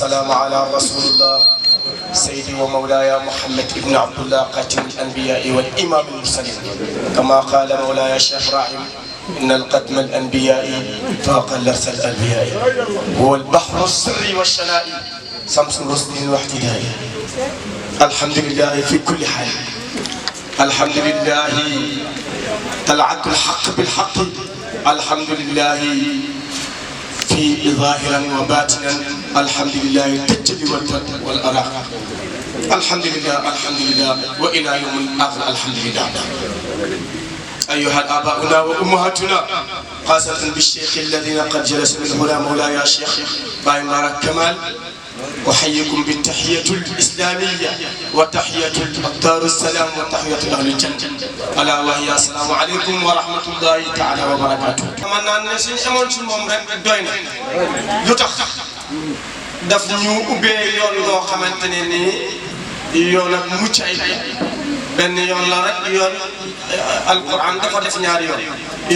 والسلام على رسول الله سيدي ومولاي محمد بن عبد الله خاتم الأنبياء والإمام المرسلين كما قال مولاي الشيخ إبراهيم إن القدم الأنبياء فاق لرث الأنبياء هو البحر السري والشنائي شمس الرسل واحتداء الحمد لله في كل حال الحمد لله طلعت الحق بالحق الحمد لله في ظاهرا وباطنا الحمد لله التجلي والأراء الحمد لله الحمد لله وإلى يوم الآخر الحمد لله أيها الآباؤنا وأمهاتنا خاصة بالشيخ الذين قد جلس من هنا مولاي الشيخ باي مبارك كمال أحييكم بالتحية الإسلامية وتحية الدار السلام وتحية أهل الجنة ألا وهي السلام عليكم ورحمة الله تعالى وبركاته. man naan ne suñu amoon ci moom rek doy na lu tax daf ñu ubbee yoon boo xamante ne nii yoon ak mucc ay benn yoon la rek yoon alquran dafa def ñaari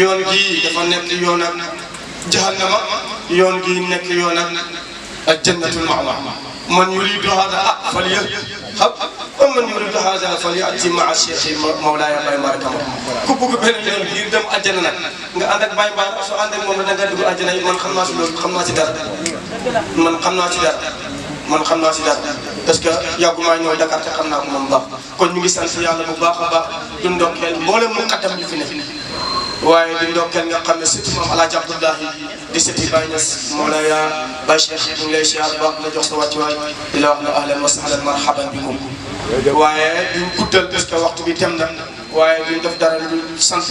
yoon gii dafa nekk yoon ak jahannama yoon gii nekk yoon ak aljannatul ma'wa man yuridu hada falyarhab wa man yuridu hada falyati ma'a cheikh mawlaaya Baye Mbar Kama ku bëgg benn yoon ngir dem àjjana nag nga ànd ak Baye Mbar soo ànd ak moom da nga dugg àjjana man xam naa si loolu xam naa si dara man xam naa si dara parce que yàggumaa ñëw Dakar te xam naa ko moom baax kon ñu ngi sant yàlla bu baax a baax du ndokkeel mboolem mu xaddam ñu fi ne waaye di ndokkeel nga xam ne surtout moom Alaaji Abdoulahi di sëti Baye Niass Mawlaya Baye Cheikh ñu ngi lay siyaar baax la jox sa wàccuwaay di la wax ne ahlan wa sahlan marhaban bikum waaye duñ guddal parce que waxtu bi tem na waaye duñ def dara lu sant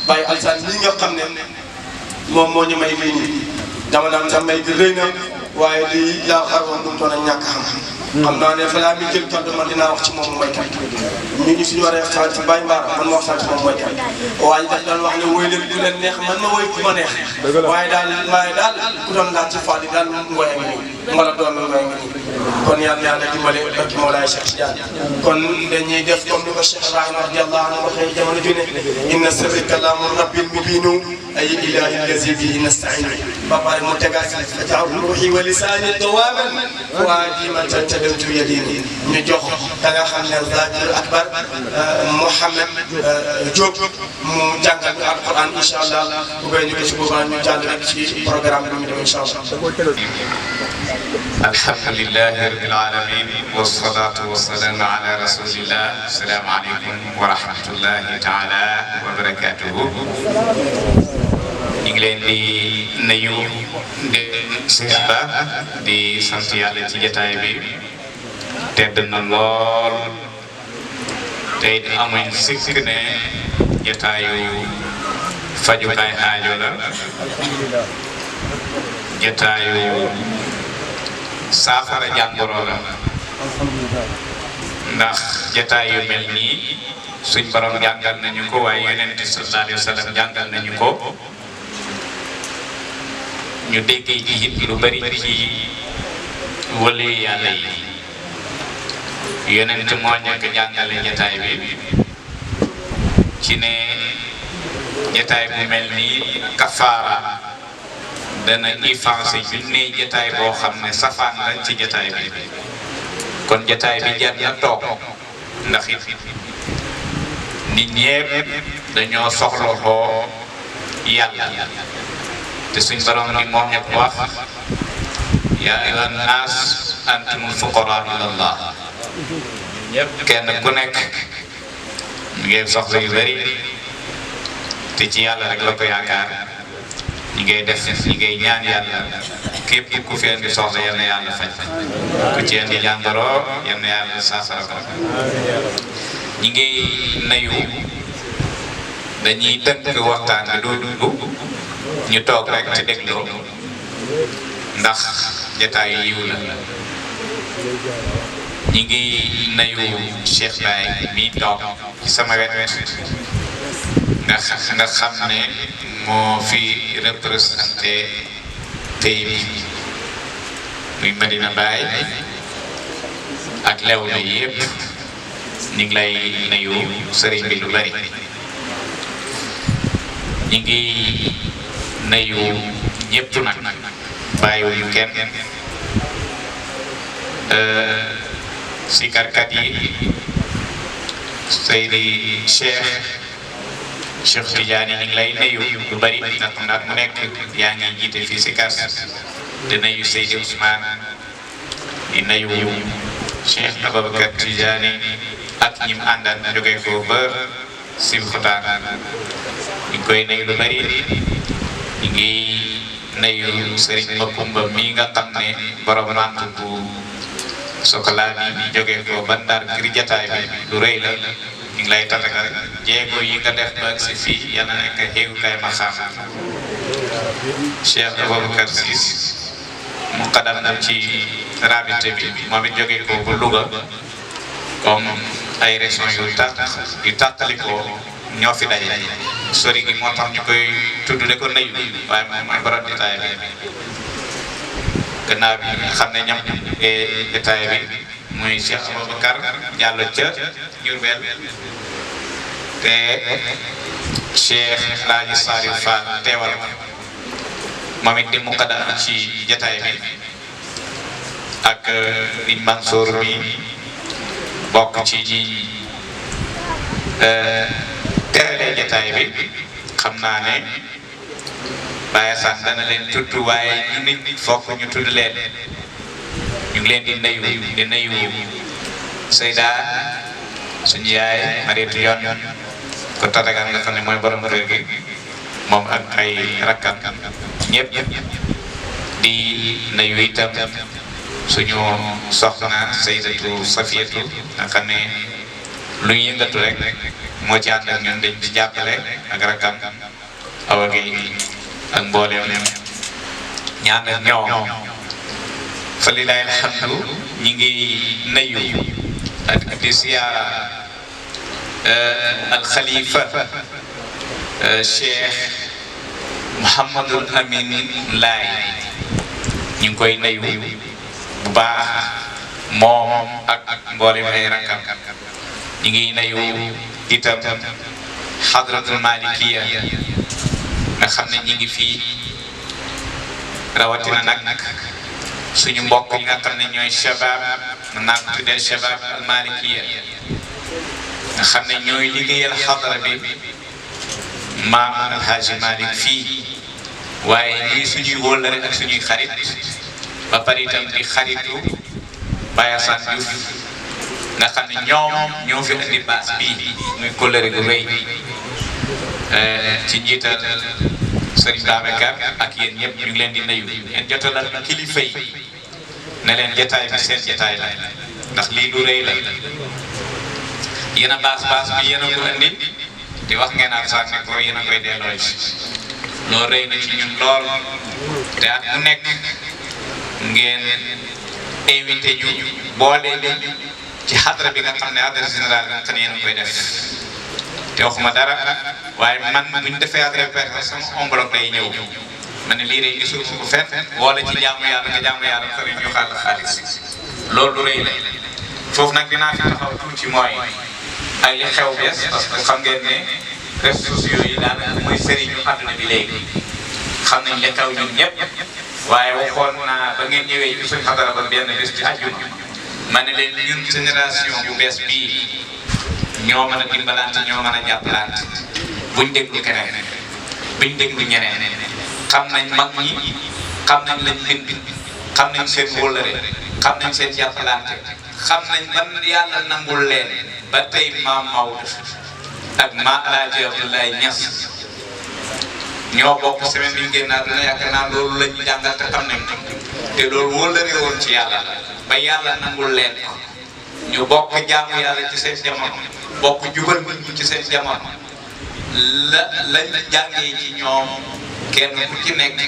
Baye Alsaan lii nga xam ne moom moo ñu may lii nii dama naan sa may bi rëy na waaye lii laa xaroon bu mu doon a ñàkk xam naa ne balaa mi jël kàddu man dinaa wax ci moom mooy kan ñu suñu waree waxtaan ci Baye Mbar man ma waxtaan ci moom mooy kan waaye daf doon wax ne woy leen ku leen neex man ma woy ku ma neex waaye daal ku doon laaj ci Fadi daal ngoye nga nii mbala doon ngoye nga nii kon yàlla dimbale barki Mawlaay Cheikh Tidiane kon dañuy def comme ni ko Cheikh Ibrahima radiyallahu anhu waxee jamono ju ne inna sirri kalaamu rabbil mubiinu ay ilahi allazi bihi nasta'inu ba pare mu tegaat fa ja'u ruuhi wa lisaani dawaaman fuaadi man tadamtu yadini ñu jox da nga xam ne Zakir Akbar Mouhamed Diop mu jàngal ñu alquran incha allah bu bay ñu ko ci boobaa ñu jàll rek ci programme bi ñu dem incha allah. alhamdulillahi rabbil alamin wassalatu wassalamu ala rasulillah assalamu alaykum wa rahmatullahi taala wa barakatuhu. ñu ngi leen di nuyu di sant yàlla ci jotaay bi tedd na lool tey amuñ sikk ne jotaayu fajukaay aajo la jotaayu saafara jàngoro la ndax jotaay yu mel nii suñ borom jàngal nañu ko waaye Yonent bi sallallahu alayhi wa sallam jàngal nañu ko ñu déggee ci it lu bari ci wëlu yàlla yi Yonent moo njëkk jàngale jataay bi ci ne jataay bu mel nii kafaara dana effacé junne jataay boo xam ne safaan la ci jataay bi kon jataay bi jar na toog ndax it nit ñépp dañoo soxloo yàlla te suñ borom ni moom ñëpp wax yaa ayyuhan naas antumul fuqaraa ilallah kenn ku nekk ñu ngi soxla yu bari te ci yàlla rek la ko yaakaar ñi ngay def ñi ngay ñaan yàlla képp ku fi indi soxla yal na yàlla faj ku ci indi jàngoro yal na yàlla saafara ko ñi ngay nayu dañuy tënk waxtaan bi du ñu toog rek ci dégloo ndax jataayu yiw la ñi ngi nayu Cheikh Baye mi toog ci sama wet nga xam ne moo fi représenté pays bi muy Medina Baye ak lew na yëpp ñu ngi lay nayu sëriñ bi lu bari ñi ngi nayu ñëpp nag bàyyiwuñu kenn sikarkat yi Seydi Cheikh Tidiane ñu ngi lay nuyu lu bari ndax ndax mu nekk yaa ngi jiite fii si kas di nuyu Seydi Ousmane di nuyu Cheikh Ababacar Tidiane ak ñi mu àndal jógee ko ba Sébikotane ñu ngi koy nuyu lu bari ñu ngi nuyu Serigne Makumba mi nga xam ne borom rant bu Sokola bi jógee ko ba Ndar ngir jataay bi lu rëy la ñu ngi lay tatagal jéego yi nga def ba si fii yal na nekk xéegukaay ma xam Cheikh Aboubacar Ciss mu xadam na ci rabité bi moom it jógee ko ba Louga comme ay régions yu tàqalikoo ñoo fi daje sori gi moo tax ñu koy tudd de ko nuyu waaye moom mooy borom détail bi gannaaw bi nga xam ne ñam détail bi muy Cheikh Aboubacar Diallo ca Diourbel te Cheikh Laaji Salif Fall teewal moom it di muqaddam ci jataay bi ak Riñ Mansour bi bokk ci ji teelee jataay bi xam naa ne Baye San dana leen tudd waaye ñu nit fokk ñu tudd leen ñu ngi leen di nuyu Seyda suñu yaay Mariétu Yoon ko tatagal nga xam ne mooy borom kër gi moom ak ay rakkam ñëpp di nuyu itam suñu soxna Seydatu Safiyatu nga xam ne lu ñu yëngatu rek moo ci ànd ak ñun dañ ci jàppale ak rakkam Awa Gueye ak mboolem ñaan ak ñoom fa lilahi alhamdu ñi ngi nuyu ak di siyaara alxalifa Cheikh Mouhamadul Amin Laay ñu ngi koy nuyu bu baax moom ak mboolem ay rakkam ñu ngi nuyu itam xadratul malikiya nga xam ne ñi ngi fii rawatina nag suñu mbokk yi nga xam ne ñooy shabab mën naa ko tuddee shabab al malikiya nga xam ne ñooy liggéeyal xadra bi maam Alhaji Malick fii waaye ñii suñuy wóllare ak suñuy xarit ba pare itam di xaritu Baye Assane Diouf nga xam ne ñoo fi indi baas bii muy kóllëre gu rëy ci njiital Serigne Babacar ak yéen ñëpp ñu ngi leen di nuyu ngeen jotalal kilifa yi ne leen jotaay bi seen jotaay la ndax lii lu rëy la yéen a baas bi yéen a ko indi di wax ngeen ak sax ne ko yéen a koy delloo ci loolu rëy na ci ñun lool te at mu nekk ngeen invité ñu boole ci xadra bi nga xam ne xadra général bi nga xam ne yéen a koy def te waxuma dara waaye man bu ñu defee adresse sama enveloppe lay ñëw ma ne lii de gisul ko fenn wala ci jaamu yàlla nga jaamu yàlla ba pare ñu xaal xaalis loolu lu rëy la foofu nag dinaa fi taxaw tuuti mooy ay li xew bees parce que xam ngeen ne réseaux sociaux yi daanaka mooy sëriñu àdduna bi léegi xam nañ li xew ñun ñëpp waaye waxoon naa ba ngeen ñëwee ci suñ xadara ba benn bés ci àjjuma ma ne leen ñun génération bu bees bii ñoo mën a dimbalante ñoo mën a jàppalante buñ déglu keneen buñ déglu ñeneen xam nañ mag ñi xam nañ lañ bind xam nañ seen wóllare xam nañ seen jàppalante xam nañ ban yàlla nangul leen ba tey maam Maodo ak ma Alaaji Abdoulaye Niass ñoo bokk semaine bi ñu génn àdduna yaakaar naa loolu la ñu jàngal te xam nañ te loolu wóllare woon ci yàlla ba yàlla nangul leen ñu bokk jaamu yàlla ci seen jamono bokk jubal nit ci seen jamono lañ jàngee ci ñoom kenn ku ci nekk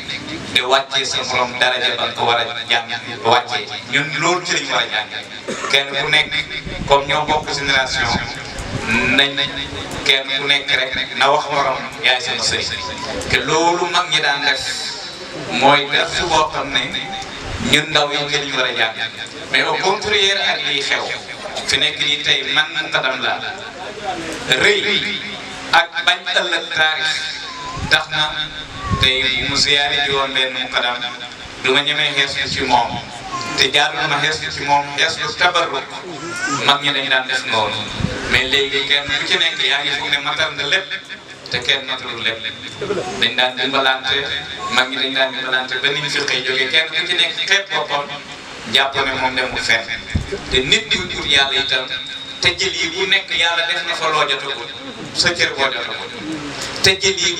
di wàccee sa morom daraja ba ko war a jàng wàccee ñun loolu ci lañ war a jàngee kenn ku nekk comme ñoo bokk génération nañ kenn ku nekk rek na wax morom yaay sama sëriñ te loolu mag ñi daan def mooy def su boo xam ne ñun ndaw yi ci lañ war a jàng mais au contraire ak lii xew fi nekk nii tey man muqaddam la rëy ak bañ ëllëg taarix tax na tey mu ziyaare ji woon benn muqaddam du ma ñemee xees ci moom te jaarul ma xees ci moom xees lu tabarruk mag ñi dañ daan def noonu mais léegi kenn ku ci nekk yaa ngi foog ne matal nga lépp te kenn matalul lépp dañ daan dimbalante mag ñi dañ daan dimbalante ba niñ fi xëy jógee kenn ku ci nekk xeet boppam jàpp ne moom demul fenn te nit di ut yàlla itam te jël yi bu nekk yàlla def na fa loo jotagul sa cër boo jotagul te jël yi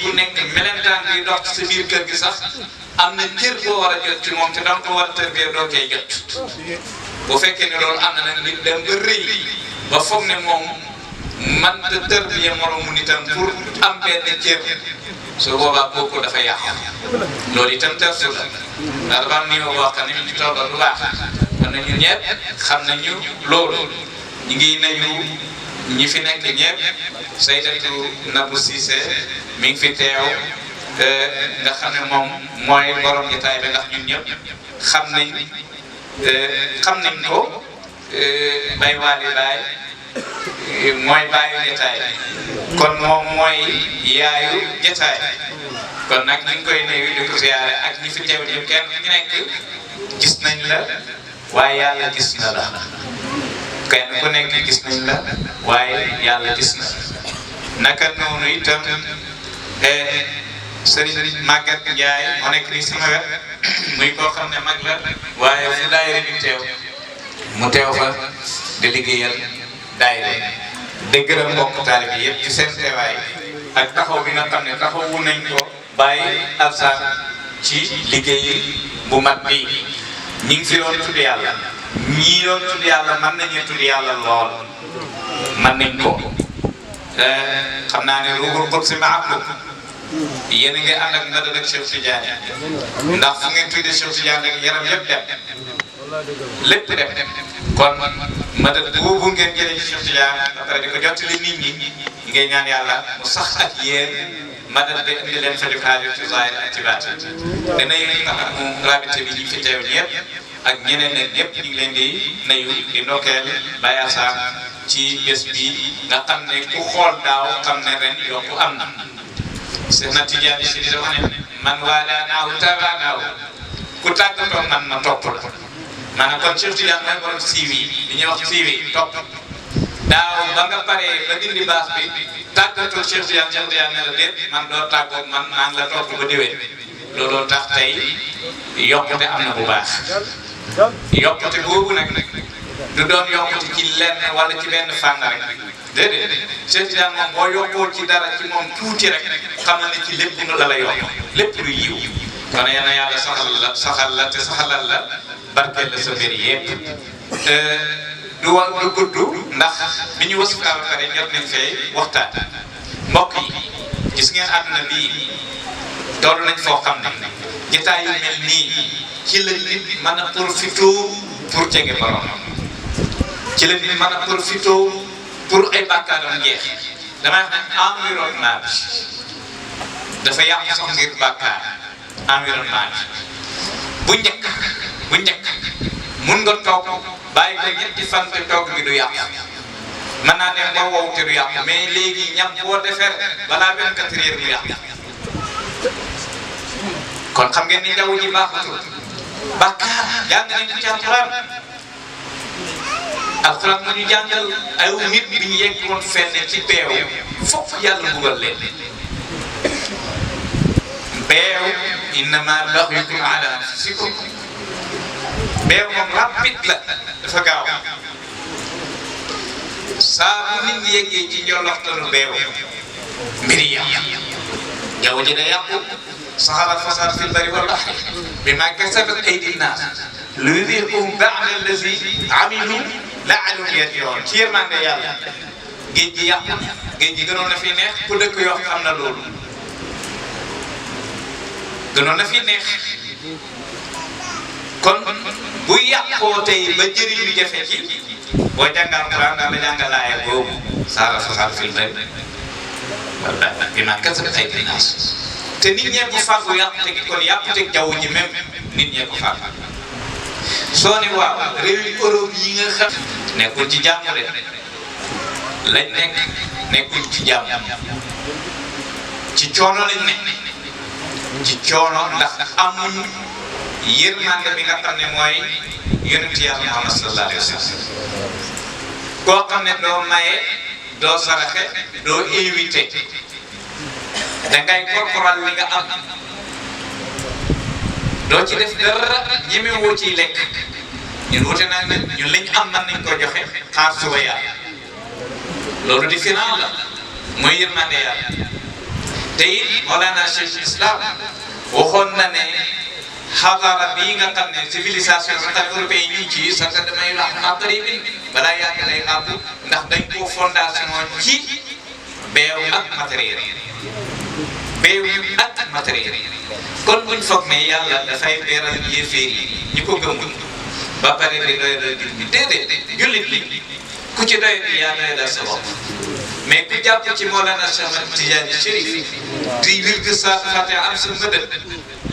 bu nekk melentaan bi dox ci sa biir kër gi sax am na cër boo war a jot ci moom te danga ko war a tërbiyee doo koy jot bu fekkee ne loolu am na nag nit dem ba rëy ba foog ne moom man te tërbiyee moromu nitam pour am benn cër su boobaa kooku dafa yàqu loolu itam tersu la ndax dafa am niveau boo xam ne ñu ci tolloon lu baax kon ñun ñëpp xam nañu loolu ñu ngi nuyu ñi fi nekk ñëpp Saydatu Nabou Cissé mi ngi fi teew nga xam ne moom mooy borom jotaay bi ndax ñun ñëpp xam nañ ko bay waali baay mooy baayu jotaay kon moom mooy yaayu jotaay kon nag ñu ngi koy nuyu di ko siyaare ak ñi fi teew ñëpp kenn ku nekk gis nañ la waaye yàlla gis na la kenn ku nekk gis nañ la waaye yàlla gis na naka noonu itam Serigne Maguette Ndiaye moo nekk nii sama wet muy koo xam ne mag la waaye fu daayira bi teew mu teew fa di liggéeyal daayira di gërëm mbokk taalibe bi yëpp ci seen teewaay ak taxaw bi nga xam ne taxawu nañ ko bàyyi Alsaan ci liggéey bu mat bi ñi ngi fi doon tudd yàlla ñii doon tudd yàlla mën nañu tudd yàlla lool mën nañ ko xam naa ne ruuxul qudsi ma'akum yéen a ngi ànd ak madad ak Cheikh Tidiane ndax fu ngeen tuddee Cheikh Tidiane rek yaram yëpp dem lépp dem kon madad boobu ngeen jëlee ci Cheikh Tidiane après di ko jottali nit ñi ngay ñaan yàlla mu sax ak yéen madad bi indi leen faju xaajo ci zaahir ak ci baatin danañ mu rabité bi ñu fi teew ñëpp ak ñeneen ñëpp ñu ngi leen di nuyu di ndokkeel Baye Assane ci bés bi nga xam ne ku xool daaw xam ne ren yokku am na Seex na Tijaani Si di wax ne man waalaanaahu tabaanaahu ku tàggatoo man ma topp la maanaam kon Cheikh Tidiane mooy borom siiwi li ñuy wax siiwi topp daaw ba nga paree ba dindi baas bi tàggatoo Cheikh Tidiane ne la déet man doo tàggoog man maa ngi la topp ba déwén looloo tax tey yokkute am na bu baax yokkute boobu nag du doon yokkute ci lenn wala ci benn fànn rek déedéet Cheikh Tidiane moom boo yokkoo ci dara ci moom tuuti rek xamal ne ci lépp nu la la yokk lépp lu yiw kon yal na yàlla saxal la te saxalal la barkeel la sa mbir yëpp du gudd ndax bi ñu wasifa ba pare jot nañ fee waxtaan mbokk yi gis ngeen àdduna bii toll nañ foo xam ne jotaay yu mel nii ci la nit mën a profité pour jege borom ci la nit mën a profité pour ay bàkkaaram jeex damay wax ne environnement bi dafa yàq sax ngir bàkkaar environnement bi bu njëkk mun nga toog bàyyi ko ñetti fan te toog bi du yàq mën naa dem ba wow te du yàq mais léegi ñam boo defar balaa 24 heures mu yàq kon xam ngeen ni jaww ji baaxatul bàkkaar jàng nañ ko ci alxuraan mu ñu jàngal ay nit bi ñu yeggoon fenn ci beew fokk yàlla bugal leen beew innamaa baxyukum alaa anfusikum beew moom rapide la dafa gaaw saa bu nit ñi yeggee ci njoloxtalu beew mbiri yàq jaww ji day yàqu saxara fasaad fil barri wal bahri bimaa kasabat aydi nnaas liyuziiqahum ba'da llazii amilu la'allahum yarji'uun ci yërmande yàlla géej gi yàqu géej gi gënoon na fi neex ku dëkk yoo xam na loolu gënoon na fi neex kon bu yàqoo tey ba jëriñ yu jafe ci boo jàngal Alxuraan daal la jàngal aaya boobu saxara fasaad fil barri wal bahri bimaa kasabat aydi nnaas te nit ñee ko fàggu yàqute gi kon yàqute jaww ji même nit ñee ko fàggu soo ne waaw réew yi Europe yi nga xam nekkul ci jàmm de lañ nekkul ci jàmm ci coono lañ nekk ci coono ndax amuñ yërmande bi nga xam ne mooy yonent yàlla Muhammad sallallahu alayhi wa sallam koo xam ne doo maye doo saraxe doo invité dangay korkoral li nga am doo ci def dara ñeme woo ciy lekk ñun wute naa nag ñun liñ am man nañ ko joxe xaar suba yàlla loolu di final la mooy yërmande yàlla te it Mawlana Cheikh Islam waxoon na ne xadara bii nga xam ne civilisation bi nga xam ne européen ñu ngi ci sax damay wax qaribin balaa yàgg day àgg ndax dañ koo fondation ci beew ak matériel beew ak matériel kon buñ foog ne yàlla dafay beeral yéeféer yi ñi ko gëmul ba pare di doy doy bi déedéet jullit li ku ci doy bi yaa doy dal sa bopp mais ku jàpp ci Mawlana Cheikh Ahmad Tidiane Chérif di wird sa Fatiha am sa mëdët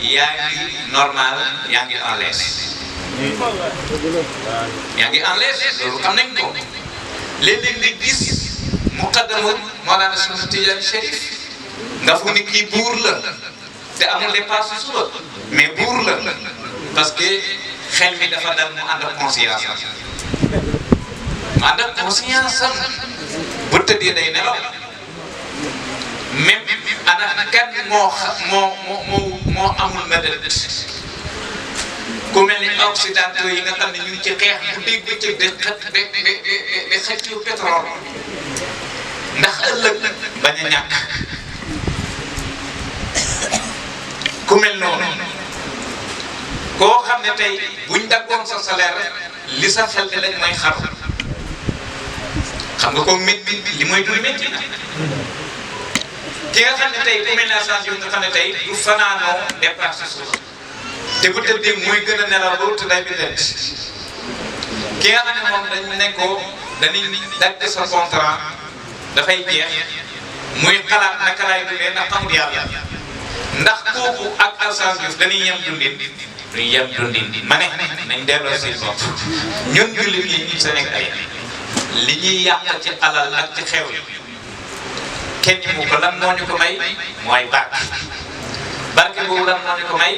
yaa ngi normal yaa ngi en l'aise yaa ngi en l'aise loolu xam nañ ko léeg-léeg nga gis muqaddamu Mawlana Cheikh Ahmad Tidiane Chérif nga fu ni kii buur la te amul dépasse suba mais buur la parce que xel mi dafa dal mu ànd ak conscience am mu ànd ak conscience am bu tëddee day nelaw même ana kan moo amul mëdët ku mel ni occidentaux yi nga xam ne ñu ngi ci xeex bu dégg bëccëg de xëccoo pétrole ndax ëllëg bañ a ñàkk ku mel noonu koo xam ne tey buñ daggoon sa salaire li sa xel di lañ mooy xaru xam nga ko métti li mooy dul métti na ki nga xam ne tey ku mel ne ascension nga xam ne tey du fanaanoo dépassé suuf te bu tëddee muy gën a nelaw ba wut day bi dent ki nga xam ne moom dañ ne ko dañuy dagg sa contrat dafay jeex muy xalaat naka laay dundee ndax xamul yàlla ndax kooku ak ascension dañuy yem dundin duñ yem dundin ma ne nañ delloo si bopp ñun jullit yi ñu Sénégal li ñuy yàq ci alal ak ci xew yi kenn mu ko lan moo ñu ko may mooy barke boobu lan moo ñu ko may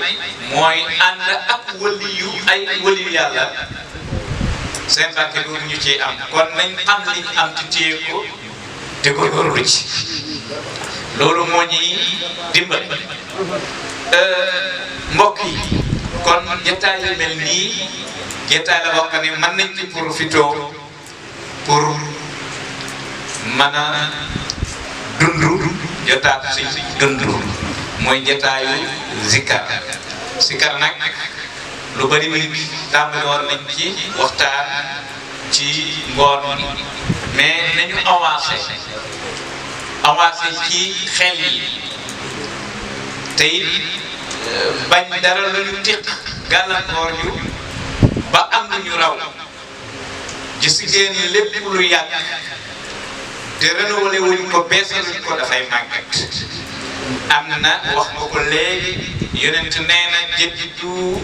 mooy ànd ak waliyu ay waliyu yàlla seen barke boobu ñu ciy am kon nañ am li ñu am ci téye ko te góorgóorlu ci loolu moo ñuy dimbali mbokk yi kon jotaay yu mel nii jotaay la boo xam ne mën nañ ci profité pour mën a dund jotaat si dund mooy jotaayu zikar nag lu bari mi tàmbali woon nañ ci waxtaan ci ngoon mais nañu avancé ci xel yi te it bañ dara lu ñu tiq gàllankoor ñu ba am lu ñu raw gis ngeen lépp lu yàgg te renouvelé wuñ ko beesaluñ ko dafay màggat am na wax nga ko léegi yonent nee na jaddidu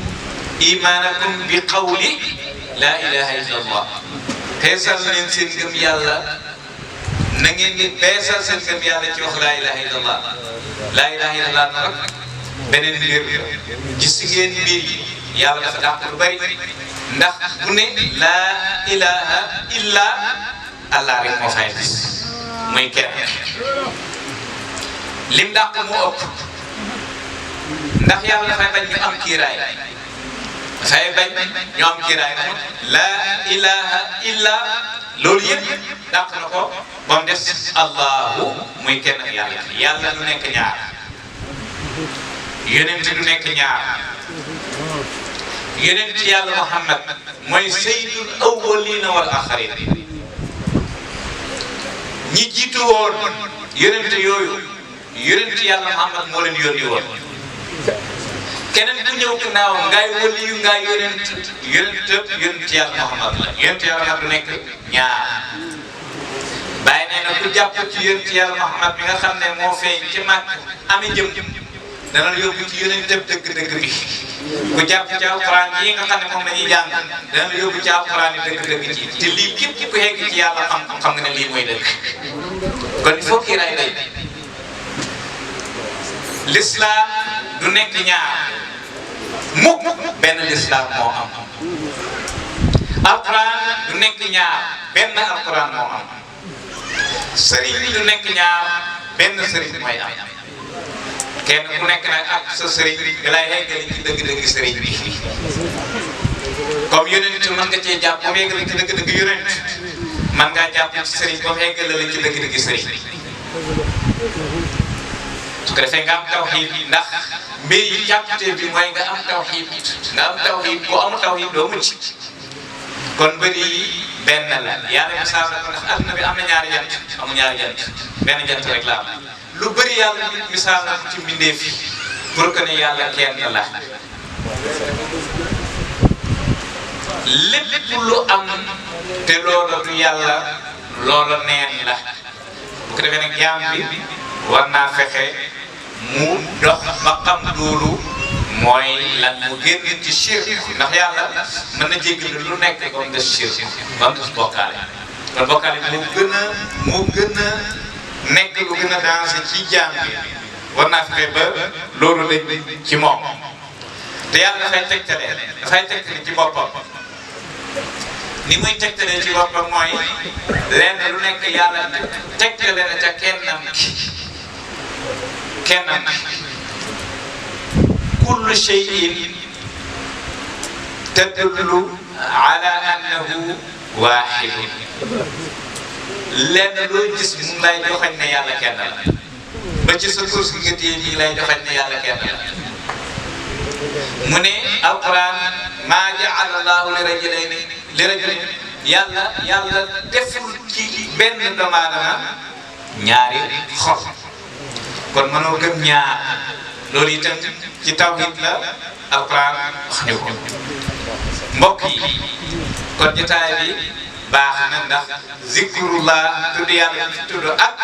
imaanakum bi qawli laa ilaha illa allah beesal leen seen ngëm yàlla na ngeen di beesal seen ngëm yàlla ci wax laa ilaha illa allah laa ilaha illa allah nag beneen mbir gis ngeen mbir yi yàlla dafa dàq lu bari ndax bu ne laa ilaha illa allah rek moo fay des muy kenn lim dàq moo ëpp ndax yàlla dafay bañ ñu am kiiraay dafay bañ ñu am kiiraay laa ilaha illa loolu yëpp dàq na ko ba mu des allahu muy kenn ak yàlla yàlla du nekk ñaar yonent du nekk ñaar yonent yàlla Muhammad mooy sayyidul awwalina wal axirin ñi jiitu woon yonent yooyu yonent yàlla Muhammad moo leen yónni woon keneen ku ñëw gannaaw ngay waliyu ngay yonent yàlla Muhammad la yonent yàlla Muhammad du nekk ñaar bàyyi nee na ku jàpp ci yonent yàlla Muhammad bi nga xam ne moo feeñ ci màkk ami jëm dana la yóbbu ci yonent dëgg-dëgg bi ku jàpp ci alquran yi nga xam ne moom la ñuy jàng dana la yóbbu ci alquran yi dëgg-dëgg ci te lii képp ku yegg ci yàlla xam nga ne lii mooy dëgg kon il faut kiiraay day l'islam du nekk ñaar mukk benn lislaam moo am alquran du nekk ñaar benn alquran moo am sëriñ du nekk ñaar benn sëriñ mooy am kenn ku nekk nag ak sa sëriñ bi lay eggali ci dëgg-dëgg sëriñ bi comme yonent mën nga cee jàpp ba eggali ci dëgg-dëgg yonent mën ngaa jàpp ci sëriñ ba eggali la ci dëgg-dëgg sëriñ su ko defee nga am tawxiid ndax mbir yi jàppte bi mooy nga am tawxiid boo amul tawxiid doo mucc kon bëri yi benn la yàlla misaal na ko ndax adduna bi am na ñaari jant amu ñaari jant benn jant rek la am lu bëri yàlla misaal na ko ci mbindeef yi pour que ne yàlla kenn la lépp lu am te loola du yàlla loola neen la bu ko defee nag jaam bi war naa fexe mu dox ba xam loolu mooy lan mu génn ci shirk ndax yàlla mën na jéggal lu nekk ba mu des shirk ba mu des bokkaale kon bokkaale moo gën a nekk lu gën a dansé ci jaam bi war naa fexe ba loolu dañ ci moom te yàlla dafay tegtale ci boppam ni muy tegtale ci boppam mooy lenn lu nekk yàlla tegtale na ca kennam kullu shay'in tadullu ala annahu waahidun lenn loo gis mu lay joxañ ne yàlla kenn la ba ci sa tur gi nga téye nii lay joxañ ne yàlla kenn la mu ne alquran maa ja'ala Allahu li rajulayn yàlla deful ci benn doomu aadama ñaari xol kon mënoo gëm ñaar loolu itam ci tawhid la alquran wax ñu ko mbokk yi kon jotaay bi baax na ndax zikrullah tudd yàlla fi tudd ak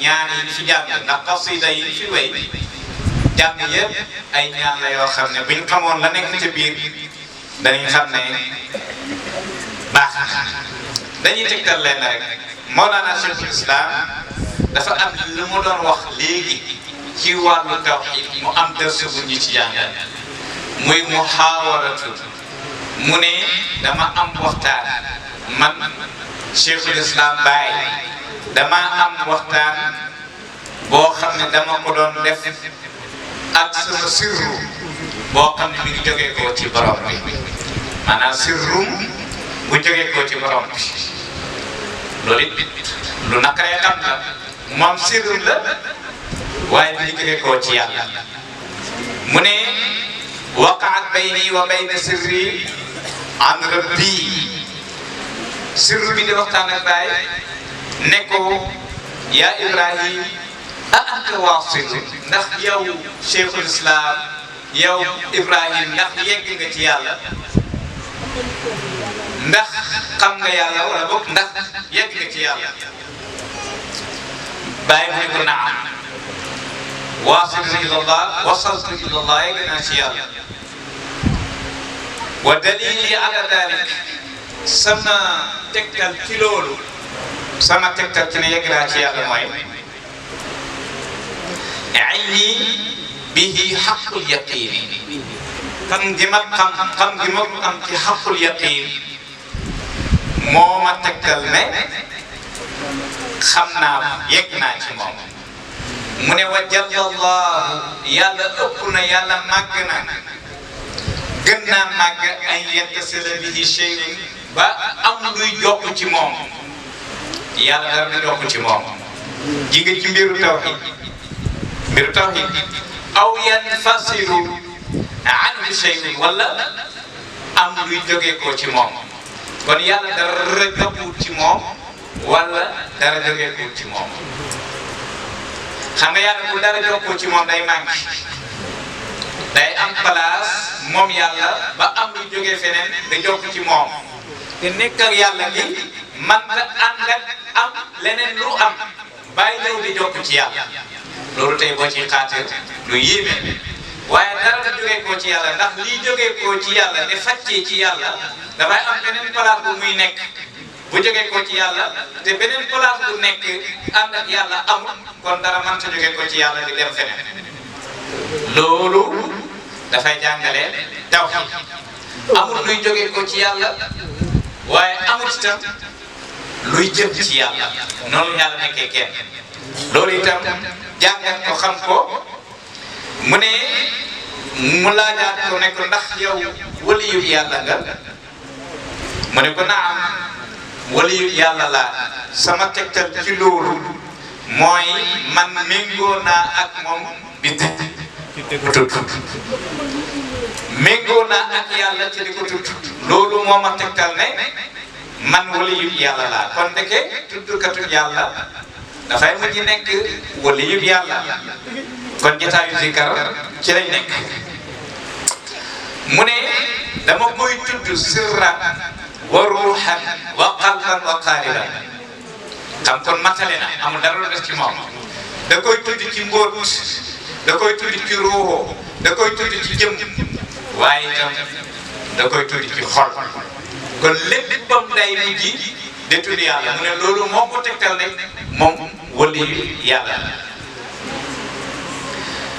ñaan yi fi jàng ndax qasida yi fi way jàng yëpp ay ñaan la yoo xam ne buñ xamoon la nekk ci biir dañuy xam ne baax na dañuy tegtal leen rek Mawlana Cheikhul Islam dafa am lu mu doon wax léegi ci wàllu tawhid mu am dërsu bu ñu ci jàngal muy muhaawaratu mu ne dama am waxtaan man Cheikhul Islam Baye dama am waxtaan boo xam ne dama ko doon def ak sama sirru boo xam ne mi ngi jógee koo ci borom bi maanaam sirrum bu jógee koo ci borom bi loolu it lu naqaree xam la moom sirru la waaye bi ñu jógee koo ci yàlla mu ne waqaat bayni wa bayna sirri an rabbi sirru bi di waxtaan ak Baay ne ko yaa Ibrahim a anta waasil ndax yow Cheikhul Islam yow Ibrahim ndax yegg nga ci yàlla ndax xam nga yàlla wala boog ndax yegg nga ci yàlla Baay mu ne ko naam waasiltu ilallah wasaltu ilallah yegg naa ci yàlla wa dalili ala dalik sama tegtal ci loolu sama tegtal ci ne yegg naa ci yàlla mooy ilmi bihi haqqul yaqin xam gi ma am ci haqqul yaqin moo ma tegtal ne xam naa yegg naa ci moom mu ne wa jallallahu yàlla ëpp na yàlla màgg na gën naa màgg ay yettasila bihi shay'un ba am luy jokk ci moom yàlla dara na jokk ci moom ji nga ci mbiru tawhid aw yanfasilu anhu shay'un wala am luy jógee ko ci moom kon yàlla dara jokkul ci moom wala dara jógee ko ci moom xam nga yàlla bu dara jokkoo ci moom day manqué day am place moom yàlla ba am lu jógee feneen da jokk ci moom te nekk ak yàlla gi man la ànd ak am leneen lu am bàyyi ñëw di jokk ci yàlla loolu tey boo ci xaatir lu yéeme waaye dara da jógee koo ci yàlla ndax lii jógee koo ci yàlla te faccee ci yàlla dafay am beneen place bu muy nekk bu jógee ko ci yàlla te beneen place bu nekk ànd ak yàlla amul kon dara mënta jógee ko ci yàlla di dem feneen loolu dafay jàngale tawhid amul luy jógee ko ci yàlla waaye amul itam luy jëm ci yàlla noonu yàlla nekkee kenn loolu itam jàngat ko xam ko mu ne mu laajaat ko ne ko ndax yow waliyu yàlla nga mu ne ko naam waliyu yàlla laa sama tegtal ci loolu mooy man méngoo naa ak moom bi tudd méngoo naa ak yàlla ci di ko tudd loolu moo ma tegtal ne man waliyu yàlla laa kon ndeke tuddkatu yàlla dafay mujj nekk waliyu yàlla kon jotaayu zikar ci lañ nekk mu ne dama koy tudd sirran wa ruuhan wa qalban wa qaaliban xam kon matale na amul dara lu des ci moom da koy tudd ci mbóot da koy tudd ci ruuxoo da koy tudd ci jëm waaye itam da koy tudd ci xol kon léppam day mujj de tudd yàlla mu ne loolu moo ko tegtal ne moom waliyu yàlla la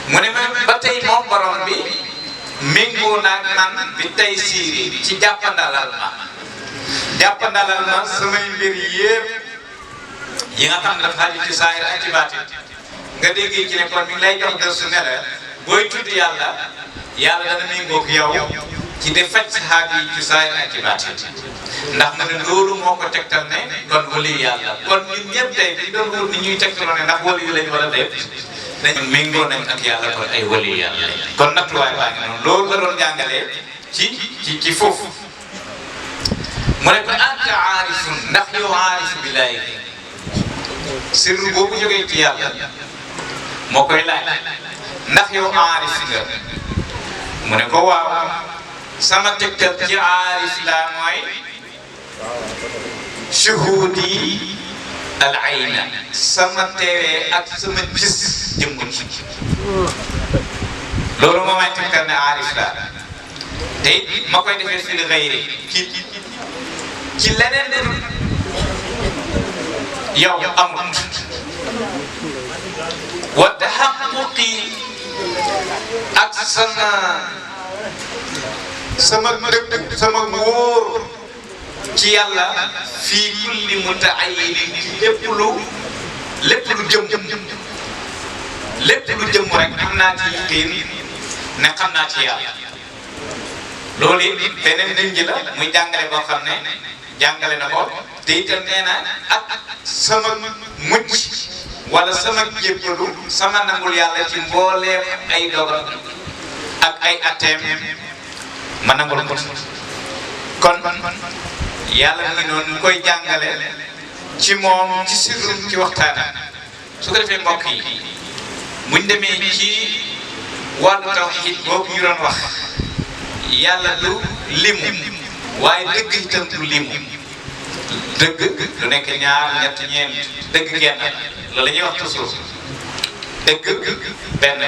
mu ne ba tey moom borom bi méngoo naag man bi tey siiri ci jàppandalal ma samay mbir yépp yi nga xam ne dafa xaju ci saahir ak ci baatin nga déggee ci ne kon mi ngi lay jox dërsu ne la booy tudd yàlla yàlla dana méngoog yow ci di faj sa xaaj yi ci saahir ak ci baatin ndax mu ne loolu moo ko tegtal ne kon waliyu yàlla kon ñun ñëpp tey fi doon wut ni ñuy tegtaloo ne ndax waliyu lañ wala déet dañu méngoo nañ ak yàlla kon ay waliyu yàlla lañ kon nattuwaay baa ngi noonu loolu la doon jàngalee ci foofu mu ne ko anta aarifun ndax yow aarifu billaahi sirru boobu jógee ci yàlla moo koy laaj ndax yow aarif nga mu ne ko waaw sama tegtal ci aarif laa mooy shuhudi al ayna sama teewee ak sama gis jëmm ci loolu moo may tegtal ne aarif laa te it ma koy defee fi li xayri ci leneen yow amul wa taxaquqi ak sama dëgg sama wóor ci yàlla fii kulli mutaayinin ci lépp lu jëm rek am naa ci yaqin ne xam naa ci yàlla loolu it beneen dënj la muy jàngale boo xam ne jàngale na ko te itam nee na ak sama mucc wala sama jébbalu sama nangul yàlla ci mbooleem ay dogal ak ay atteem ma nangul ko kon yàlla ngi noonu koy jàngale ci moom ci sirrum ci waxtaanam su ko defee mbokk yi buñ demee ci wàllu tawhid boobu ñu doon wax yàlla du limu waaye dëgg itam du limu dëgg du nekk ñaar ñett ñeent dëgg genn loolu la ñuy wax toujours dëgg benn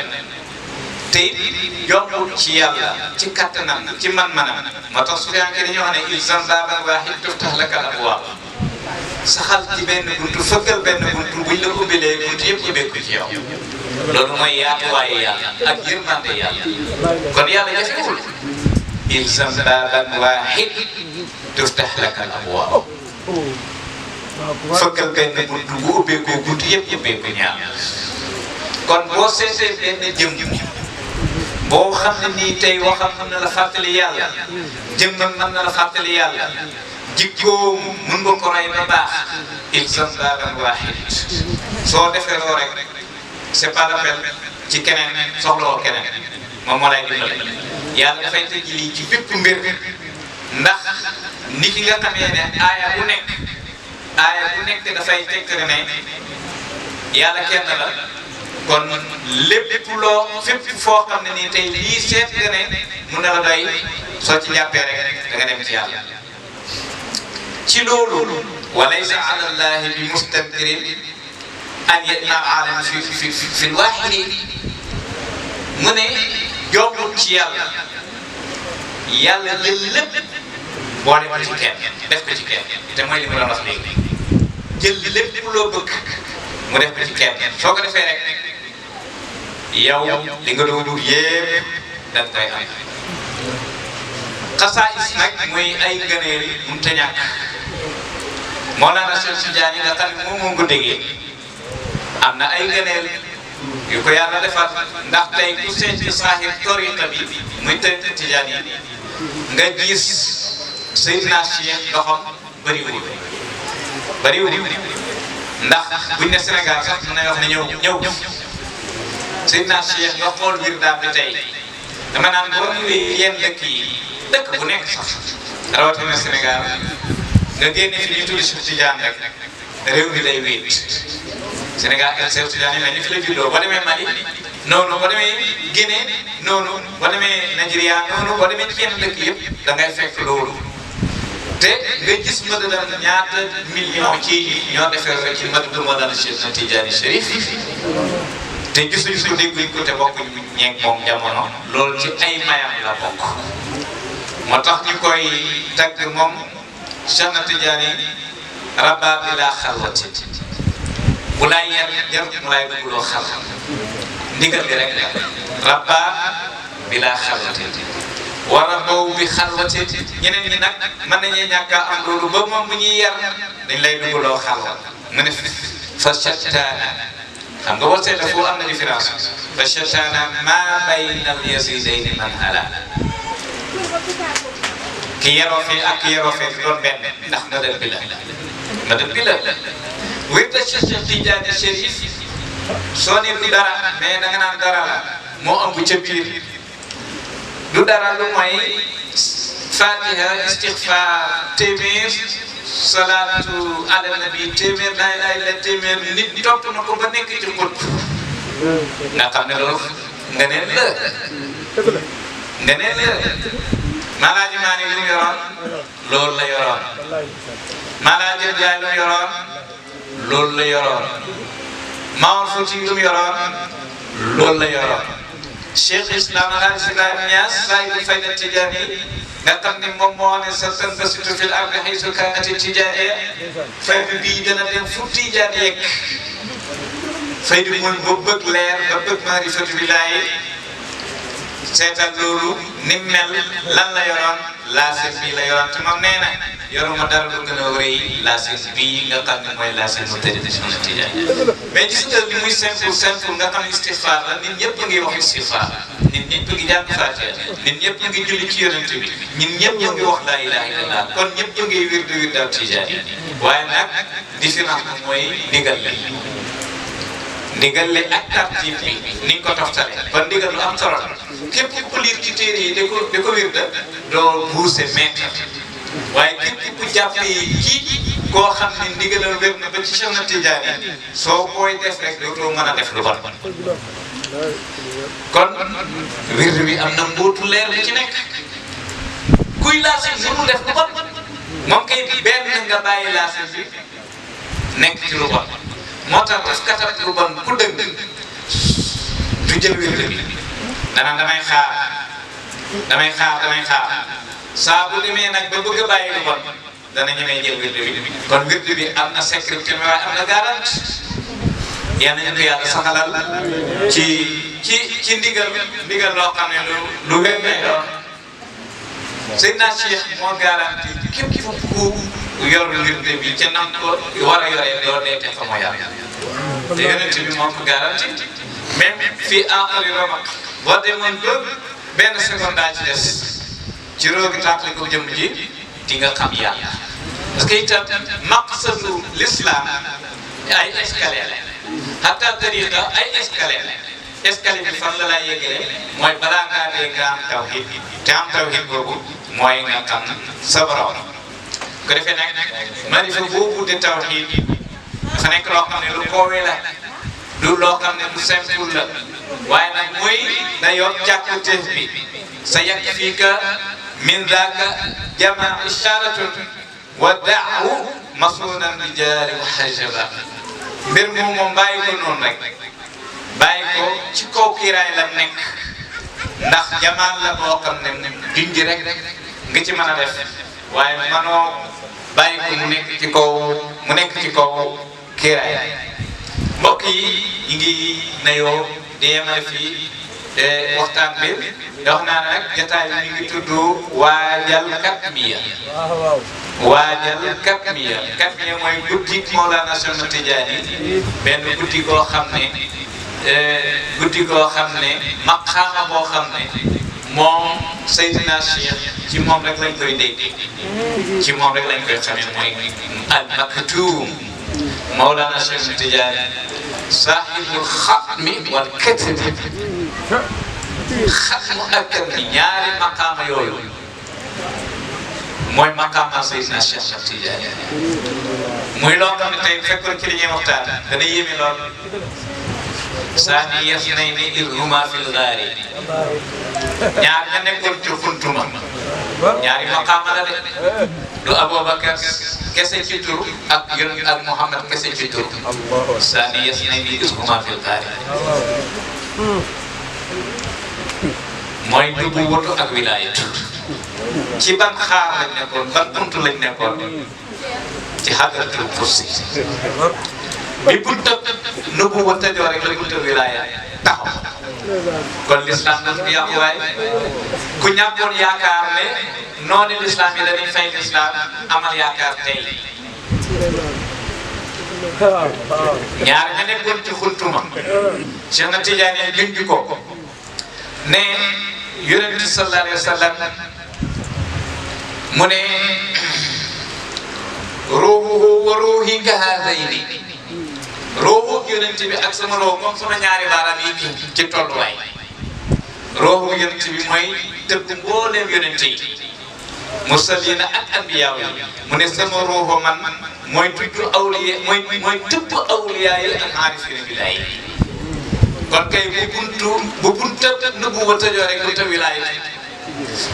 te it yombul ci yàlla ci kattanam ci man-manam moo tax su fekkee dañoo wax ne ilzam baaban waahid tuftax laka al-abwaab saxal ci benn buntu fëggal benn buntu buñ la ubbilee buntu yëpp ubbeeku ci yow loolu mooy yaatuwaayu yàlla ak yërmande yàlla kon yàlla jafewul ilzam baaban waahid tuftax laka al-abwaab fëggal benn buntu bu ubbeekoo buntu yëpp ubbeeku ñaar kon boo seetee benn jëm boo xam ne nii tey waxam mën na la fàttali yàlla jëmmam mën na la fàttali yàlla jikkoom mën nga ko roy ba baax ilzam baaban waahid soo defee loo rek c'est pas la peine ci keneen soxlawoo keneen moom moo lay dimbale yàlla dafay tëj lii ci bépp mbir ndax ni ki nga xamee ne aaya bu nekk dafay tekk ne yàlla kenn la kon lépp loo fépp foo xam ne nii tey lii seet nga ne mun na la doy soo ci jàppee rek da nga dem ci yàlla ci loolu walaysa ala llahi bi mustamkirin an yajma alam fi lwaahidi mu ne jombul ci yàlla jël lépp boole ko ci kenn def ko ci kenn te mooy li mu doon wax léegi jël lépp loo bëgg mu def ko ci kenn soo ko defee rek yow li nga doon yépp da nga koy am xasaayis nag muy ay ngëneel mu te ñàkk Mawlana Cheikh Tidiane nga xam ne moom ko déggee am na ay ngëneel yu ko yàlla defal ndax tey ku seet ci saaxir tariqa bi muy tariqa Tidiane yi nga gis Seydina Cheikh doxam bëriwul ndax buñ ne Sénégal sax mën na wax ne ñëw Seydina Cheikh nga xool biir daam bi tey dama naan boo ñëwee yenn dëkk yi dëkk bu nekk sax rawatina Sénégal nga génne fi ñu tudd Cheikh Tidiane rek réew mi day wéet Sénégal ak Cheikh Tidiane yi ñu fi la juddoo boo demee Mali noonu boo demee Guinée noonu boo demee Nigeria noonu boo demee ci yenn dëkk yëpp da ngay fekk loolu te nga gis madadam ñaata million ci ñoo defee rek ci madadu Mawlana Cheikh Tidiane Chérif te gisuñu ko dégguñ ko te bokkuñ ñeeg moom jamono loolu ci ay mayam la bokk moo tax ñu koy tagg moom Cheikh Tidiane rabba bi laa xalwati bu laay yar mu laay dugguloo xal ndigal bi rek rabba bi laa xalwati wara boobu bi xalwati ñeneen ñi nag mën nañu ñàkk a am loolu ba moom bu ñuy yar dañ lay dugguloo xalwa mu ne fa shattaana xam nga boo seetlee foofu am na différence fa shattaana maa bayna al yazidayni man ala ki yeroo fii ak ki yeroo fii doon benn ndax madad bi la wér da Cheikh Tidiane Chérif soo ne du dara mais da nga naan dara la moo ëmb ca biir du dara lu mooy fatiha istighfar téeméer salaatu ala nabi téeméer laa ilaaha illa téeméer nit topp na ko ba nekk ci xut nga xam ne loolu ngeneen la Maalaaji Maani lu mu yoroon loolu la yoroon Maalaaji Njaay lu mu yoroon loolu la yoroon Maodo Fouti lu mu yoroon loolu la yoroon Cheikh Islam Alhaji Ibrahima Niass saahibul fayda Tijaani nga xam ne moom moo ne sa tanbasitu fil ardi haysu kaanati tijaaniya fayda bii dana dem fu Tijaan yegg fayda mooy ba bëgg leer ba bëgg maarifatu billaahi seetal loolu ni mel lan la yoroon laasin bii la yoroon te moom nee na yoruma dara lu gën a rëy laasin bii nga xam ne mooy laasin mu tëdd Cheikh Tidiane mais gis nga li muy simple nga xam ne istighfar la nit ñëpp a ngi wax istighfar nit ñëpp a ngi jàng Faatiha nit ñëpp a ngi julli ci yonent bi ñun ñëpp a ngi wax laa ilaaha illallah kon ñëpp a ngi wirdu Tidiane waaye nag différence bi mooy ndigal li ak tartib bi niñ ko toftale kon ndigal lu am solo la képp ku liir ci téere yi di ko wirda doo buuse mètre waaye képp ku jàppee ci koo xam ne ndigalal wér na ba ci Cheikh Tidiane soo koy def rek dootoo mën a def lu bon kon wirdu bi am na mbóotu leer li ci nekk kuy laasin si mu def lu bon moom kay benn nga bàyyi laasin bi nekk ci lu bon moo tax daf katat lu bon ku dëgg du jël wirdu bi danaan damay xaar saa bu demee nag ba bëgg a bàyyi lu bon dana ñemee jël wirdu bi kon wirdu bi am na sécurité mais waaye am na garante yal nañu ko yàlla saxalal ci ndigal loo xam ne lu wér lay doon Seydina Cheikh moo garanti képp ku yor wirdu bi ca nam ko war a yoree doo dee te fa mu yàlla te yonent bi moo ko garanti même fii aaxari ramak boo demoon ba benn seconde daa ci des ci roogi tàqali ko jëm ji di nga xam yàlla parce que itam maqsadu l'islam ay escalier la hatta tariqa ay escalier bi fan la lay yëgale mooy balaa ngaa dee nga am tawhid te am tawhid boobu mooy nga xam sa borom ko defee nag marifa boobu de tawhid dafa nekk loo xam ne lu koowee la du loo xam ne lu simple la waaye nag mooy da yokk càkkutéef bi sa yàq fii ka min daaka jama isharatun wa daawu masuunan bi jaari wa hajaba mbir moom bàyyi ko noonu rek bàyyi ko ci kaw kiiraay la nekk ndax jamaan la boo xam ne junj rek nga ci mën a def waaye manoo bàyyi ko mu nekk ci kaw kiiraay mbokk yi ñu ngi nayoo di yemale fii waxtaan bi wax naa nag jotaay bi mi ngi tudd waajal katmiya. waajal katmiya mooy guddi Mawlana Cheikh Tidiane benn guddi goo xam ne maqaama boo xam ne moom Seydina Cheikh ci moom rek lañ koy dégg ci moom rek lañ koy xamee mooy al maktuum Mawlana Cheikh Tidiane saahibul xatmi wal katmi xatmu ak katmi ñaari maqaama yooyu mooy maqaama Seydina Cheikh Tidiane muy loo xam ne tey fekkoon ci li ñuy waxtaan dana yéeme lool saani yasnayni iz humaa fil gaari ñaar ña nekkoon ci xuntuma ñaari maqaama la de du Aboubacar kese ci tur ak yonent ak Muhammad kese ci tur saani yasnayni iz humaa fil gaari mooy nubuwwatu ak wilaayatu ci ban xaar lañ nekkoon ban buntu lañ nekkoon ci hadratul kursi bi buntu nubuwwa tëjoo rek la buntu wilaaya taxaw kon l'islam dafa yàqu waay ku ñàkkoon yaakaar ne noonu l'islam yi dañuy fay l'islam amal yaakaar tey ñaar ña nekkoon ci xuntuma Cheikh na Tidiane junj ko ne yonent bi sallallahu alayhi wa sallam mu ne ruuhuhu wa ruuhi ka haadayni ruuhu yonent bi ak sama ruuhu comme sama ñaari baaraam yi ci tolluwaay ruuhu yonent bi mooy tëbb mbooleem yonent yi mursalina ak anbiyaa yi mu ne sama ruuhu man mooy tudd awliya mooy tëbb awliyaa yi ak aarifina billaahi kon kay bu buntu nubuwwa tëjoo rek buntu wilaaya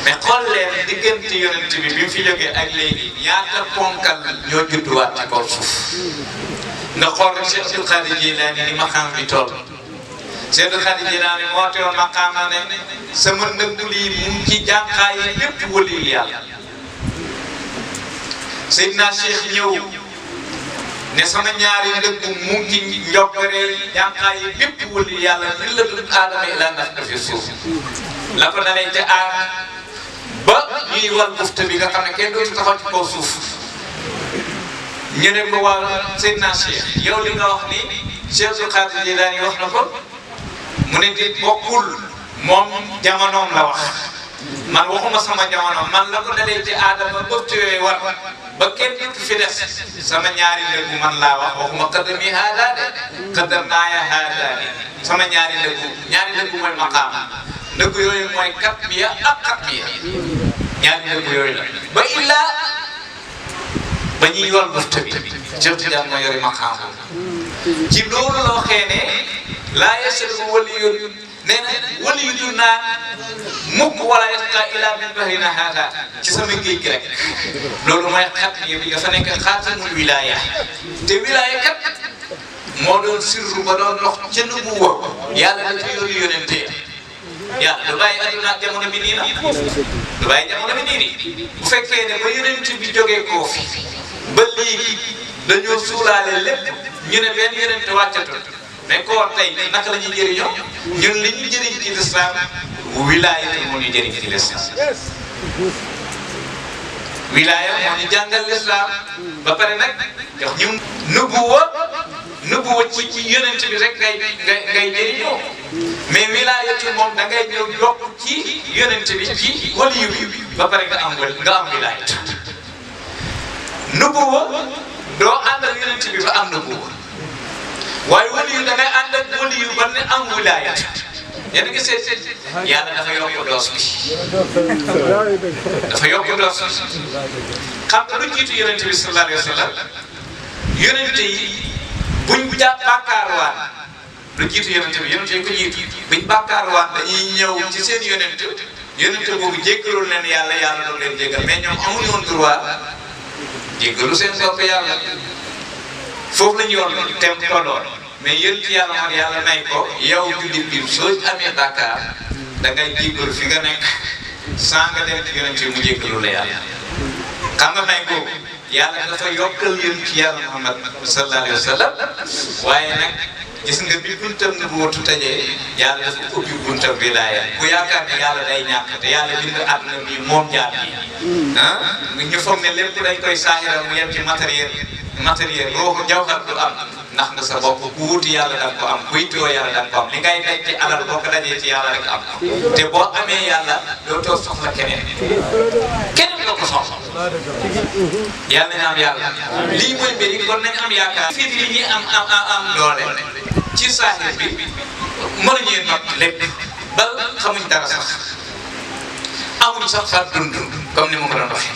mais xool leen diggante yonent bi mu fi jógee ak léegi ñaata ponkal ñoo judduwaat ci kaw suuf nga xool rek Cheikh Abdul Qadir Jilaani ni maqaam bi toll Cheikh Abdul Qadir Jilaani moo teewoon maqaama ne sama ndëggu lii mu ngi ci jànqaay yi lépp wali yàlla Seydina Cheikh ñëw ne sama ñaari ndëggu mu ngi ci njokkare jànqaay yi lépp wali yàlla li la dul aadama ilaa ndax fi suuf la ko dalee ca aar ba ñuy wal bufta bi nga xam ne kenn dootu taxaw ci kaw suuf ñu ne ko waaw Seydina Cheikh yow li nga wax ni Cheikh Abdul Qadir Jilaani wax na ko mu ne di bokkul moom jamonoom la wax man waxuma sama jamono man la ko dalee ci aadama bufta yooyu war ba kenn dootu fi des sama ñaari ndëggu man laa wax waxuma qadami haadaa de qadamaaya haadaa de sama ñaari ndëggu mooy maqaama ndëgg yooyu mooy katmiya ak katmiya ñaari ndëgg yooyu la ba illaa ba ñuy yor bufta bi Cheikh Tidiane moo yore maqaama ci loolu la waxee ne laa yashrabu waliyun nee na waliyu du naan mukk wala yasqa illa min bahrina hada ci sama géej gi rek loolu mooy katmiya bi dafa nekk xaatimul wilaaya te wilaaya kat moo doon sirru ba doon lox ca nubuwwa yàlla dafa yónni yonente yàlla du bàyyi adduna jamono bi nii na du bàyyi jamono bi nii bu fekkee ne ba yonent bi jógee koo fi ba léegi dañoo suulaale lépp ñu ne benn yonent wàccatul mais koor tey naka la ñuy jëriñoo ñun li ñu jëriñ ci lislaam wilaaya moo ñu jëriñ ci lislaam wilaaya moo ñu jàngal lislaam ba pare nag jox ñu nubuwa ci yonent bi rek ngay jëriñoo mais wilaayatu moom da ngay ñëw yokk ci yonent bi ci waliyu bi ba pare nga am wilaayatu nubuwa doo ànd ak yonent bi ba am nubuwa waaye waliyu da ngay ànd ak waliyu ba ne am wilaayatu yéen a ngi seet yàlla dafa yokk doos bi dafa yokk doos bi xam nga lu jiitu yonent bi sallallahu alayhi wa sallam yonent yi buñ bàkkaarwaan lu jiitu yonent bi ko jiitu buñ bàkkaarwaan dañuy ñëw ci seen yonent boobu jéggalul leen yàlla doon leen jéggal mais ñoom amuñu woon droit jéggalu seen bopp yàlla foofu la ñu yor tem tolloon mais yonent yàlla may ko yow jullit bi soo amee bàkkaar da ngay jéggalu fi nga nekk sans nga dem ci yonent mu jéggalu la yàlla xam nga may ko yàlla dafa yokkal yonent yàlla Muhammad sallallahu alayhi wa sallam waaye nag gis nga bi buntam nu bu watu tëjee yàlla dafa ubbi buntam wilaaya ku yaakaar ne yàlla day ñàkk te yàlla bind àdduna bi moom jaar bi ñu foog ne lépp dañ koy saaxiral mu yem ci matériel ruuxu jawhar du am ndax nga sa bopp ku wuti yàlla danga ko am kuy too yàlla danga ko am li ngay daj ci alal boo ko dajee ci yàlla rek am te boo amee yàlla dootoo soxla keneen doo ko soxla yàlla nañ am yàlla lii mooy mbir yi kon nañ am yaakaar fii li ñuy am doole ci saahir bi mënuñu not lépp ba xamuñ dara sax amuñ sax far dund comme ni ma ko doon waxee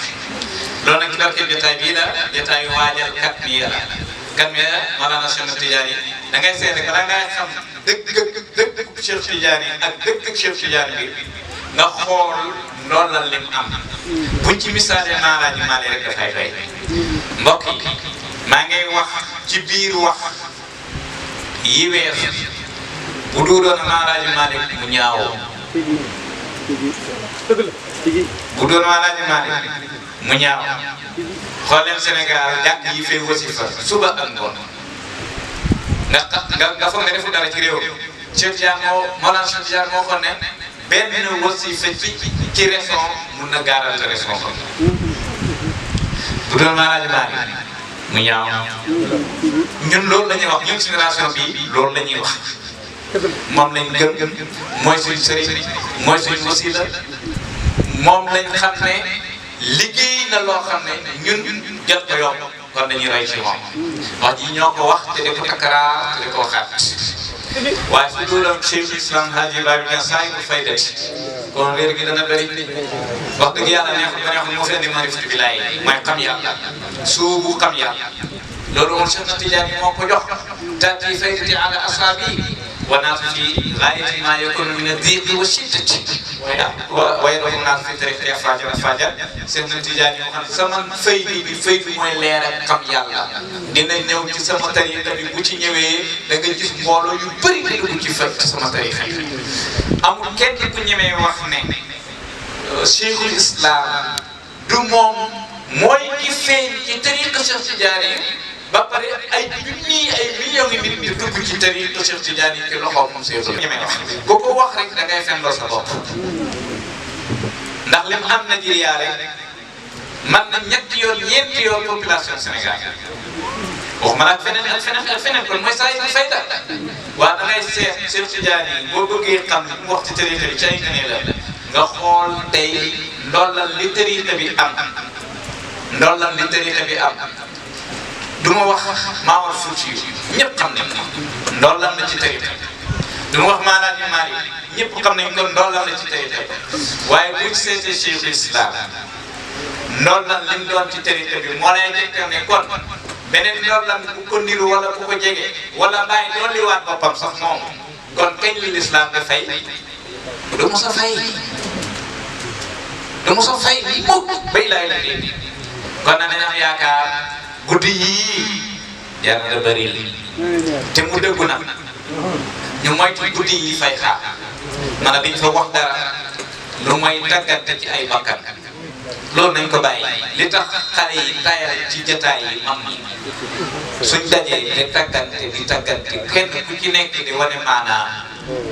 loolu nag ci barke jotaay bii la jotaayu waajal kat mi la kan mi Mawlana Cheikh Tidiane da ngay seet rek balaa ngay xam dëgg Cheikh Tidiane ak dëgg Cheikh Tidiane bi nga xool loolu la lim am buñ ci misaalee Maalaaji Maalik rek dafay doy mbokk yi maa ngay wax ci biir wax yi wees bu duudoon Maalaaji Maalik mu ñaawoo bu doon Maalaaji Maalik mu ñaaw xool leen Sénégal jàkk yi fay wasifa suba ak ngoon nga foog ne defu dara ci réew Cheikh Tidiane Mawlana Cheikh Tidiane moo ko ne benn wasifa ci région mun na gaaral te région ko bu doon Maalaaji Maalik mu ñaaw ñun loolu la ñuy wax ñun génération bi loolu la ñuy wax moom lañ gëm mooy suñu sëriñ mooy suñu wasila moom lañ xam ne liggéey na loo xam ne ñun jot ko yomb kon dañuy roy ci moom wax ji ñoo ko wax te di ko takkaraar te di ko waxaat waaye su dul Cheikh Islam Hadji Ibrahima Niass saa yu faydati kon réer gi dana bëri wax dëgg yàlla neexul ba neexul moo fi indi marifatu billahi mooy xam yàlla suubu xam yàlla loolu moom Cheikh Tidiane moo ko jox tati faydati ala ashabi wa naatu fi gaayati ma yakunu min ad-diqi wa shiddati waaye dafa naan fi tariqati fajar Cheikh Tidiane moo xam ne sama faydu mooy leer ak xam yàlla dina ñëw ci sama tariqa bi bu ci ñëwee da nga gis mbooloo yu bëri di dugg ci fay ci sama tariqa amul kenn ku ñemee wax ne Cheikhul Islam du moom mooy ki feeñ ci tariqa Cheikh Tidiane ba pare ay junni ay millions yi nit di dugg ci tariqa Cheikh Tidiane ci loxoom moom Cheikhul ñemee wax ku ko wax rek da ngay fenloo sa bopp ndax lim am Nigeria rek man na ñetti yoon ñeenti yoon population Sénégal waxuma la ak feneen kon mooy saa yu fayda waaw da ngay seet Cheikh Tidiane boo bëggee xam mu wax ci tariqa bi ci ay ngëneel la nga xool tey ndollal li tariqa bi am du ma wax Maamar Fuuti ñëpp xam nañ ko ndollal na ci tariqa du ma wax Maalaaji Maalik ñëpp xam nañ ko ndollal na ci tariqa waaye bu ñu seetee Cheikhul Islam ndollal li mu doon ci tariqa bi moo lay njëkk ne kon beneen ndollal bu ko niru wala bu ko jege wala bàyyi dolliwaat boppam sax moom kon kañ li l'islam da fay du mos a fay mukk bay laay la dégg kon nag dañu am yaakaar guddi yii jar na bëri te mu dëggu nag ñu moytu guddi yi fay xaar man dañ fa wax dara lu mooy tàggante ci ay bakkan loolu nañ ko bàyyi li tax xale yi tayal ci jotaay yi mam ñi suñ dajee te tàggante kenn ku ci nekk di wane maanaam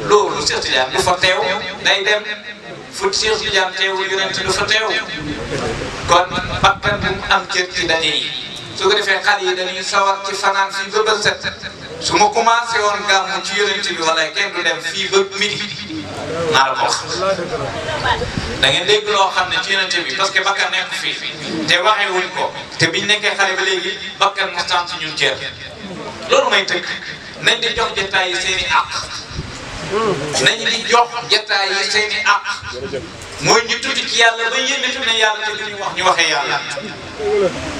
loolu Cheikh Tidiane du fa teew day dem fu Cheikh Tidiane teewul yonent du fa teew kon bakkan bu am cër ci daje yi su ko defee xale yi dañuy sawar ci fanaan fii ba bët set su ma commencé woon gàmmu ci yonent bi wala kenn du dem fii ba midi maa la ko wax da ngeen dégg loo xam ne ci yonent bi parce que bakkan nekk fii te waxee wuñ ko te biñ nekkee xale ba léegi bakkan mostaan ci ñun cër loolu may tëgg nañ di jox jotaay yi seen i àq nañ di jox jotaay yi seen i àq mooy ñu tudd ci yàlla ba yéen a ne yàlla te lu ñu wax ñu waxee yàlla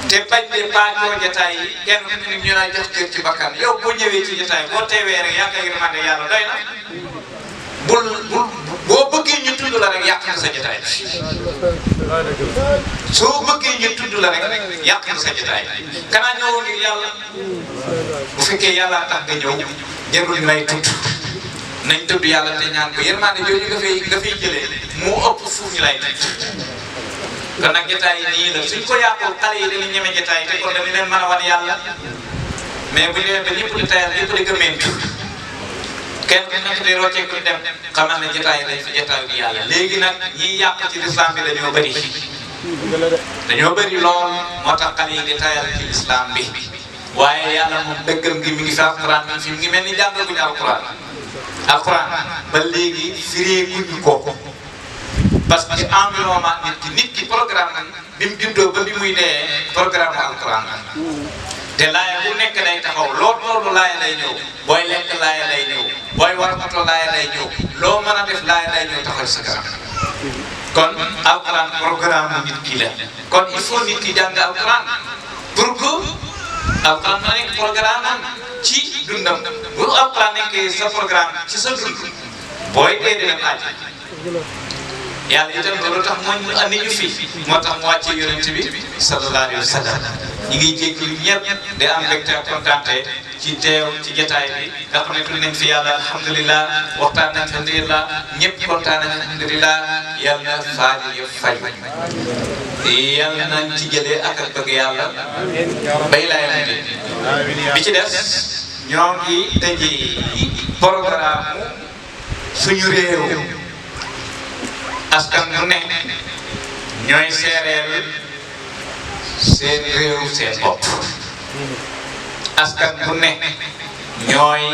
te bañ de paajoo jotaay yi kenn ku ne ñu naan jox cër ci bakkan yow boo ñëwee ci jotaay boo teewee rek yaakaar yërmande yàlla doy na boo bëggee ñu tudd la rek yàq nga sa jotaay soo bëggee ñu tudd la rek yàq nga sa jotaay kanaa ñëwoo ngir yàlla bu fekkee yàlla tax nga ñëw jarul may tudd nañ tudd yàlla te ñaan ko yërmande jooju nga fay jëlee moo ëpp fuuf ñu lay tudd kon nag jotaay yi nii la suñ ko yàqul xale yi dañuy ñeme jotaay te kon dañu leen mën a wan yàlla mais bu ñu demee ba ñëpp di tayal ñëpp di gëmmentu kenn ku nekk di rocceeku dem xamal ne jotaay dañ fi jotaay bi yàlla léegi nag ñiy yàq ci lislaam bi dañoo bëri lool moo tax xale yi di tayal ci lislaam bi waaye yàlla moom dëggam gi mi ngi fi alquran mi ngi mel ni jàngaguñu alquran ba léegi fireeguñu ko parce que environnement nit ki programme bi mu juddoo ba bi muy dee programme alquran te laaya bu nekk day taxaw loolu laaya day ñëw booy lekk laaya day ñëw booy war moto laaya day ñëw loo mën a def laaya day ñëw taxaw sa kanam kon alquran programme nit ki la kon il faut nit ki jàng alquran pour que alquran na nekk programme am ci dundam bu alquran nekkee sa programme ci sa dund booy dee dina laaj yàlla itam loolu tax mu andi ñu fi moo tax mu wàccee yonent bi sallallahu alayhi wa sallam ñi ngi jégalu ñëpp di am mbégte ak kontaante ci teew ci jotaay bi nga xam ne tudd nañ fi yàlla alhamdulilah waxtaan nañ fi alhamdulilah ñëpp kontaan nañ alhamdulilah yal na faaju yëpp faj yal nañ ci jëlee ak bëgg yàlla bay laay andi bi ci des ñoo ngi tëji programme suñu réew askan mu ne ñooy seereel seen réew seen bopp askan bu ne ñooy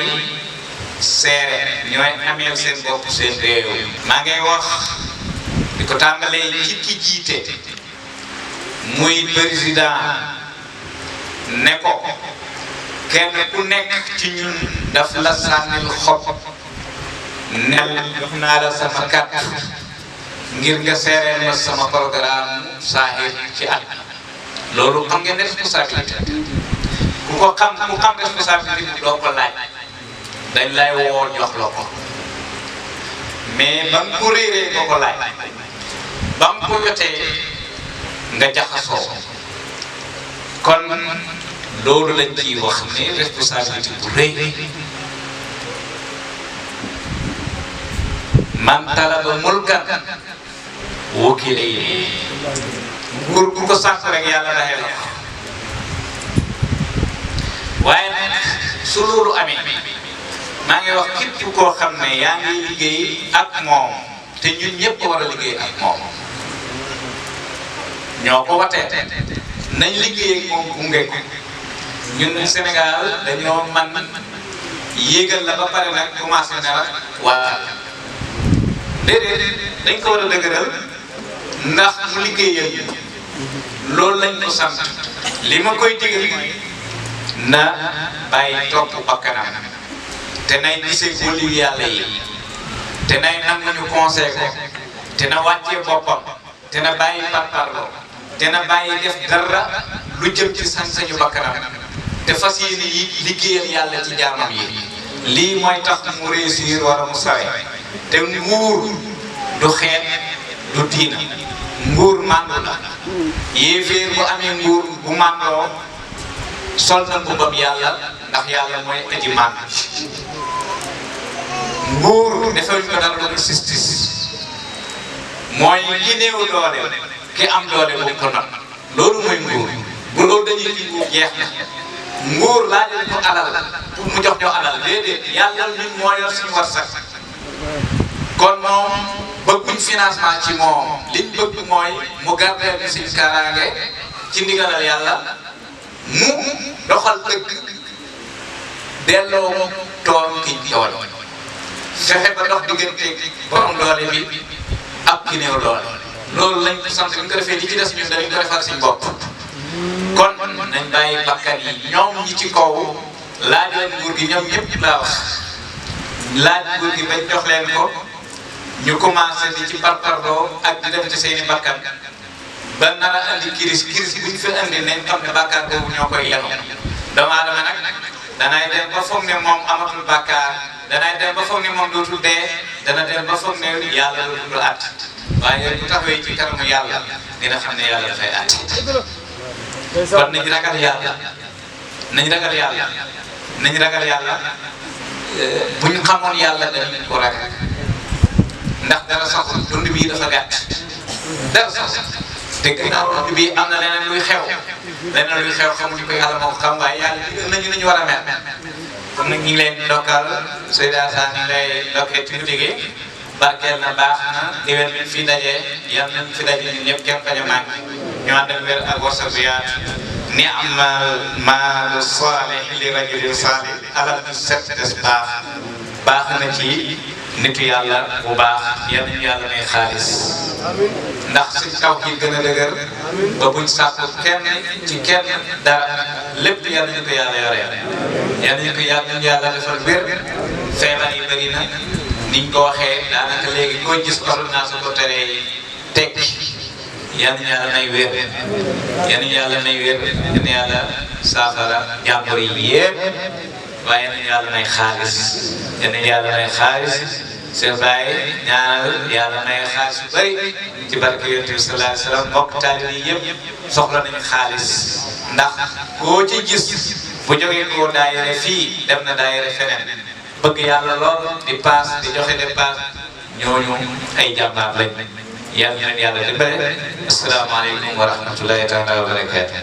seereel ñooy ameel seen bopp seen réew maa ngay wax di ko tàmbalee ci ki jiite muy président ne ko kenn ku nekk ci ñun daf la sànnil xob nel jox naa la sama kàddu ngir nga seereel ma sama programme saahir ci at loolu xam ngeen responsabilité ku xam responsabilité bi doo ko laaj dañ lay woo jox la ko mais ba nga ko réeree nga ko laaj ba nga ko jotee nga jaxasoo kon loolu lañ ciy wax ne responsabilité bu rëy man talaba mulkan wóokile yi nguur gu ko sàkk rek yàlla daxee la ko waaye nag su loolu amee maa ngi wax képp koo xam ne yaa ngi liggéey ak moom te ñun ñëpp war a liggéey ak moom ñoo ko watee nañ liggéey ak moom gunge ko ñun Sénégal dañoo man yéegal la ba pare nag commencé ne la waa déedéet dañ ko war a dëgëral ndax mu liggéeyal loolu lañ ko sant li ma koy digal na bàyyi topp bakkanam te nay gisee wëliyu yàlla yi te nay nanguñu conseil ko te na wàccee boppam te na bàyyi parparloo te na bàyyi def dara lu jëm ci sañ-sañu bakkanam te fas yéene yi liggéeyal yàlla ci jaamam yi lii mooy tax mu réussir wala mu sawe te nguur du xeet du diina nguur màndu la yéeféer bu amee nguur bu màndoo sol na mbubbam yàlla ndax yàlla mooy aji màndu nguur defal ko dara lu justice mooy ki néew doole ki am doole bu ko not loolu mooy nguur bu loolu dañuy ci nguur jeex na nguur laajal ko alal pour mu jox ñoo alal déedéet yàlla ñun moo yor suñu warsak kon moom bëgguñ financement ci moom liñ bëgg mooy mu gardeel ñu suñu kaaraange ci ndigalal yàlla mu doxal dëgg delloo toom kiñ tooñ fexe ba dox diggante borom doole bi ak ki néew doole loolu lañ ko sant ñu ko defee li ci des ñun dañu ko defal suñu bopp kon nañ bàyyi bakkan yi ñoom ñi ci kaw laajal nguur gi ñoom ñëpp laa wax laaj nguur gi bañ jox leen ko ñu commencé di ci parparloo ak di def ci seeni bakkan ba nar a andi kiris bu ñu fi andi nañ xam ne bàkkaar boobu ñoo koy yenu doomu aadama nag danay dem ba foog ne moom amatul bàkkaar danay dem ba foog ne moom dootul dee dana dem ba foog ne yàlla dootul at waaye bu taxawee ci kanamu yàlla dina xam ne yàlla dafay at kon nañ ragal yàlla nañ ragal yàlla bu ñu xamoon yàlla dañu ko ragal ndax dara saxul dund bii dafa gàtt dara saxul te ginnaaw dund bii am na leneen luy xew xamuñu ko yàlla moo ko xam waaye yàlla digal nañu war a mel comme nag ñu ngi leen di ndokkal Seyda Sane ñu ngi lay ndokkee ci guddi gi barkeel na baax na déwén bi fi daje yal nañ fi daje ñun ñëpp kenn bañ a manqué ñu ànd ak wér ak wërsëg bu yaatu ni amal maalu saalih li rajulin saalih alal du set des baax na ci nitu yàlla bu baax yal nañu yàlla may xaalis ndax si tawhiid gën a dëgër ba buñ sàkku kenn ci kenn dara lépp yal nañu ko yàlla yore yal nañu ko yàlla defal wér feebar yi bëri na niñ ko waxee daanaka léegi koo gis ordonnance ko teree tekki yal nañu yàlla may wér yal nañu yàlla may wér yal nañu yàlla saafara jàmbur yi yépp waaye yal nañu yàlla may xaalis yal nañu yàlla may xaalis seen bàyyi ñaanal yàlla may xaalis bu bëri ci barke Yonent bi sallallahu alayhi wa sallam mbokk taalibe yi yëpp soxla nañu xaalis ndax koo ci gis bu jógee koo daayere fii dem na daayere feneen bëgg yàlla lool di paas di joxe dépasse ñooñu ay jàmbaar lañ yàlla na yàlla dimbale asalaamaaleykum wa rahmatullahi taala wa barakaatu